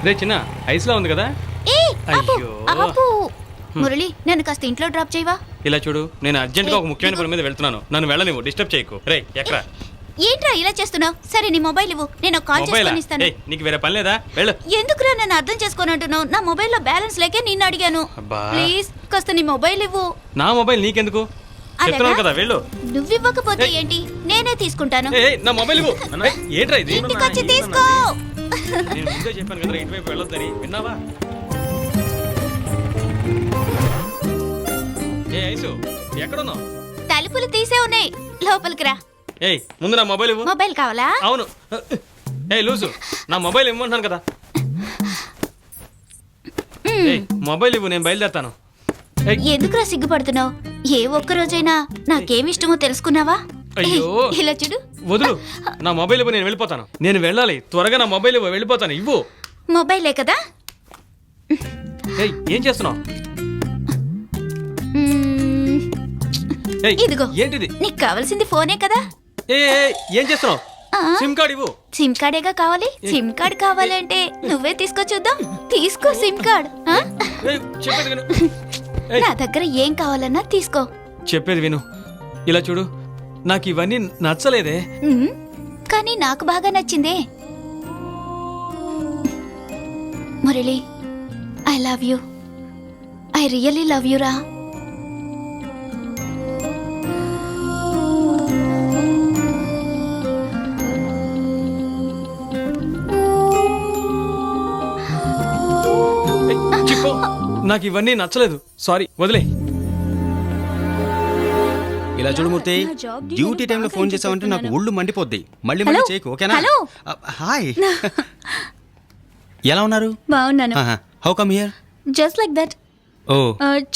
రే చిన్న ఐస్లా ఉంది కదా. అయ్యో మురళి, నన్ను కాస్త ఇంట్లో డ్రాప్ చేయవా? ఇలా చూడు, నేను అర్జెంట్గా ఒక ముఖ్యమైన పని మీద వెళ్తున్నాను. నన్ను వెళ్ళనివ్వు, డిస్టర్బ్ చేయకు. రే ఎక్కడ ఏంట్రా ఇలా చేస్తున్నావు? సరే నీ మొబైల్ ఇవ్వు, నేను కాల్ చేసుకొని ఇస్తాను. నీకు వేరే పని లేదా? వెళ్ళు. ఎందుకురా నన్ను అర్థం చేసుకొని అంటున్నావు? నా మొబైల్లో బ్యాలెన్స్ లేకే నిన్ను అడిగాను. ప్లీజ్ కాస్త నీ మొబైల్ ఇవ్వు. నా మొబైల్ నీకెందుకు? చెప్తున్నాను కదా, వెళ్ళు. నువ్వు ఇవ్వకపోతే ఏంటి, నేనే తీసుకుంటాను. నా మొబైల్ ఇవ్వు. ఏంట్రా ఇది? ఇంటికి వచ్చి తీసుకో. నేను ముందే చెప్పాను కదా ఇటువైపు వెళ్ళొద్దని, విన్నావా? ఏ ఐసు, ఎక్కడున్నావు? తలుపులు తీసే ఉన్నాయి, లోపలికి రా. ఏయ్ ముందు నా మొబైల్ ఇవ్వు. మొబైల్ కావాలా? అవును. ఏ లూసు, నా మొబైల్ ఇవ్వమంటున్నాను కదా. మొబైల్ ఇవ్వు, నేను బయలుదేరుతాను. ఎందుకురా సిగ్గుపడుతున్నావు? ఏ ఒక్క రోజైనా నాకేమిష్టమో తెలుసుకున్నావా? అయ్యో ఇలా చూడు. వదులు, నా మొబైల్ ఇవ్వు, నేను వెళ్ళిపోతాను. నేను వెళ్ళాలి, త్వరగా నా మొబైల్ ఇవ్వు, వెళ్ళిపోతాను. ఇవ్వు. మొబైలే కదా. ఏం చేస్తున్నావు? ఇదిగో. ఏంటిది? నీకు కావాల్సింది ఫోనే కదా. ఏం చేస్తున్నావు? సిమ్ కార్డ్ ఇవ్వు. సిమ్ కార్డేగా కావాలి. సిమ్ కార్డ్ కావాలంటే నువ్వే తీసుకో చూద్దాం. తీసుకో సిమ్ కార్డ్. చెప్పేది విను. నా దగ్గర ఏం కావాలన్నా తీసుకో. చెప్పేది విను. ఇలా చూడు, నాకు ఇవన్నీ నచ్చలేదే. కానీ నాకు బాగా నచ్చిందే. Murali, I love you. I really love you రా. నాకు ఇవన్నీ నచ్చలేదు, సారీ, వదిలే. ఇలా చూడుమూర్తి, డ్యూటీ టైంలో ఫోన్ చేసావంటే నాకు ఒళ్ళు మండిపోద్ది. మళ్ళీ మళ్ళీ చేయకు, ఓకేనా? హాయ్, ఎలా ఉన్నారు? బాగున్నాను. How come here? Just like that. Oh,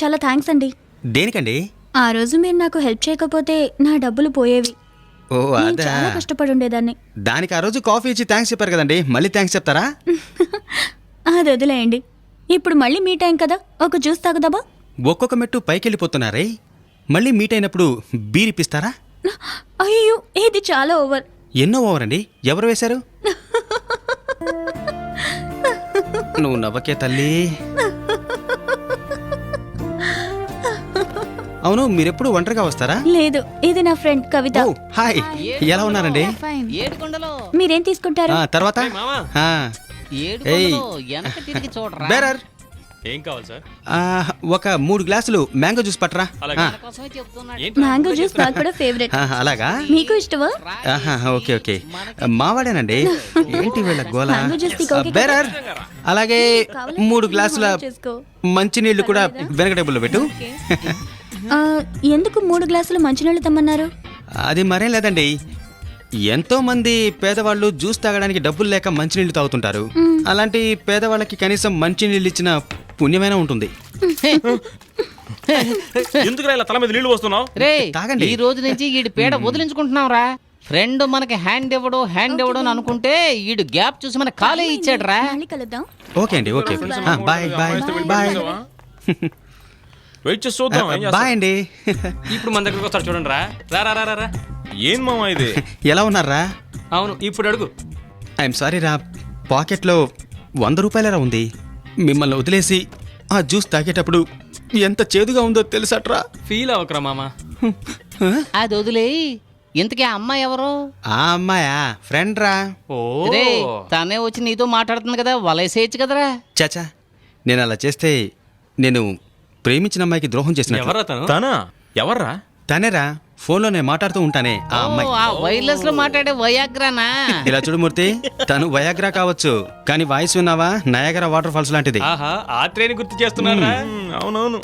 చాలా థ్యాంక్స్ అండి. దేనికండి? ఆ రోజు మీరు నాకు హెల్ప్ చేయకపోతే నా డబ్బులు పోయేవి. ఓ నేను అదా, చాలా కష్టపడి ఉండేదాన్ని. దానికి ఆ రోజు కాఫీ ఇచ్చి థ్యాంక్స్ చెప్పారు కదండి, మళ్ళీ థ్యాంక్స్ చెప్తారా? అది వదిలేయండి. ఇప్పుడు మళ్ళీ మీట్ అయ్యాం కదా, ఒక జ్యూస్ తాగుదామా? ఒక్కొక్క మెట్టు పైకెళ్ళిపోతున్నారే, మళ్ళీ మీట్ అయినప్పుడు బీర్ ఇప్పిస్తారా? అయ్యో, ఇది చాలా ఓవర్. ఎన్నో ఓవర్ అండి, ఎవరు వేశారు? నువ్వు నవ్వకే తల్లి. అవును, మీరెప్పుడు ఒంటరిగా వస్తారా? లేదు, ఇది నా ఫ్రెండ్ కవిత. ఓ, హాయ్, ఎలా ఉన్నారండి? మీరేం తీసుకుంటారు? తర్వాత బేరర్, ఏం కావాలి సార్? ఒక 3 గ్లాసులు మ్యాంగో జ్యూస్ పట్టరా. మ్యాంగో జ్యూస్ నాకు కూడా ఫేవరెట్. అలాగా? మీకు ఇష్టమా? ఓకే ఓకే, మావాడేనండి. ఏంటి వీళ్ళ గోల? మ్యాంగో జ్యూస్ నీకు ఓకే? బేరర్, అలాగే 3 గ్లాసుల మంచినీళ్ళు కూడా వెనక టేబుల్లో పెట్టు. ఎందుకు 3 గ్లాసులు మంచినీళ్ళు తెమ్మన్నారు? అది మరేం లేదండి, ఎంతో మంది పేదవాళ్ళు జ్యూస్ తాగడానికి డబ్బులు లేక మంచినీళ్ళు తాగుతుంటారు. అలాంటి పేదవాళ్ళకి కనీసం మంచినీళ్ళు ఇచ్చిన పుణ్యమైనా ఉంటుంది. ఎందుకు ఇలా తల మీద నీళ్లు వస్తున్నావు? తాగండి. ఈ రోజు నుంచి ఈడు పేడ వదిలించుకుంటున్నాం రా. ఫ్రెండ్ మనకి హ్యాండ్ ఇవ్వడు అని అనుకుంటే ఈడు గ్యాప్ చూసి మన కాలే ఇచ్చాడు రా. మళ్ళీ కలుద్దాం. ఓకే అండి, okay, bye bye bye wait చేసి చూద్దాం. బాయ్ అండి. ఇప్పుడు మన దగ్గరకు వస్తాడు, చూడండి రా. రా రా రా. ఏం మామా ఇది? ఎలా ఉన్నారా? అవును, ఇప్పుడు అడుగు. ఐఎమ్ సారీ రా, పాకెట్లో 100 రూపాయలరా ఉంది. మిమ్మల్ని వదిలేసి ఆ జ్యూస్ తాగేటప్పుడు ఎంత చేదుగా ఉందో తెలుసట్రా. ఫీల్ అవ్వకరా మామ. అది వదిలే. ఇంతకీ ఆ అమ్మాయి ఎవరు? ఆ అమ్మాయా ఫ్రెండ్ రా. ఓ, తనే వచ్చి నీతో మాట్లాడుతుంది కదా, వలేసేయచ్చు కదరా. చాచా, నేను అలా చేస్తే నేను ప్రేమించిన అమ్మాయికి ద్రోహం చేసిన. ఎవరా తను? తనా? ఎవర్రా? తనేరా, ఫోన్లో నేను మాట్లాడుతూ ఉంటానే ఆ అమ్మాయి. ఆ వైర్లెస్ లో మాట్లాడే వయాగ్రానా? ఇలా చూడుమూర్తి, తను వయాగ్రా కావచ్చు, కానీ వాయిస్ విన్నావా, నయాగరా వాటర్ ఫాల్స్ లాంటిది. ఆహా, ఆ ట్రైన్ గుర్తు చేస్తున్నారా? అవునవును.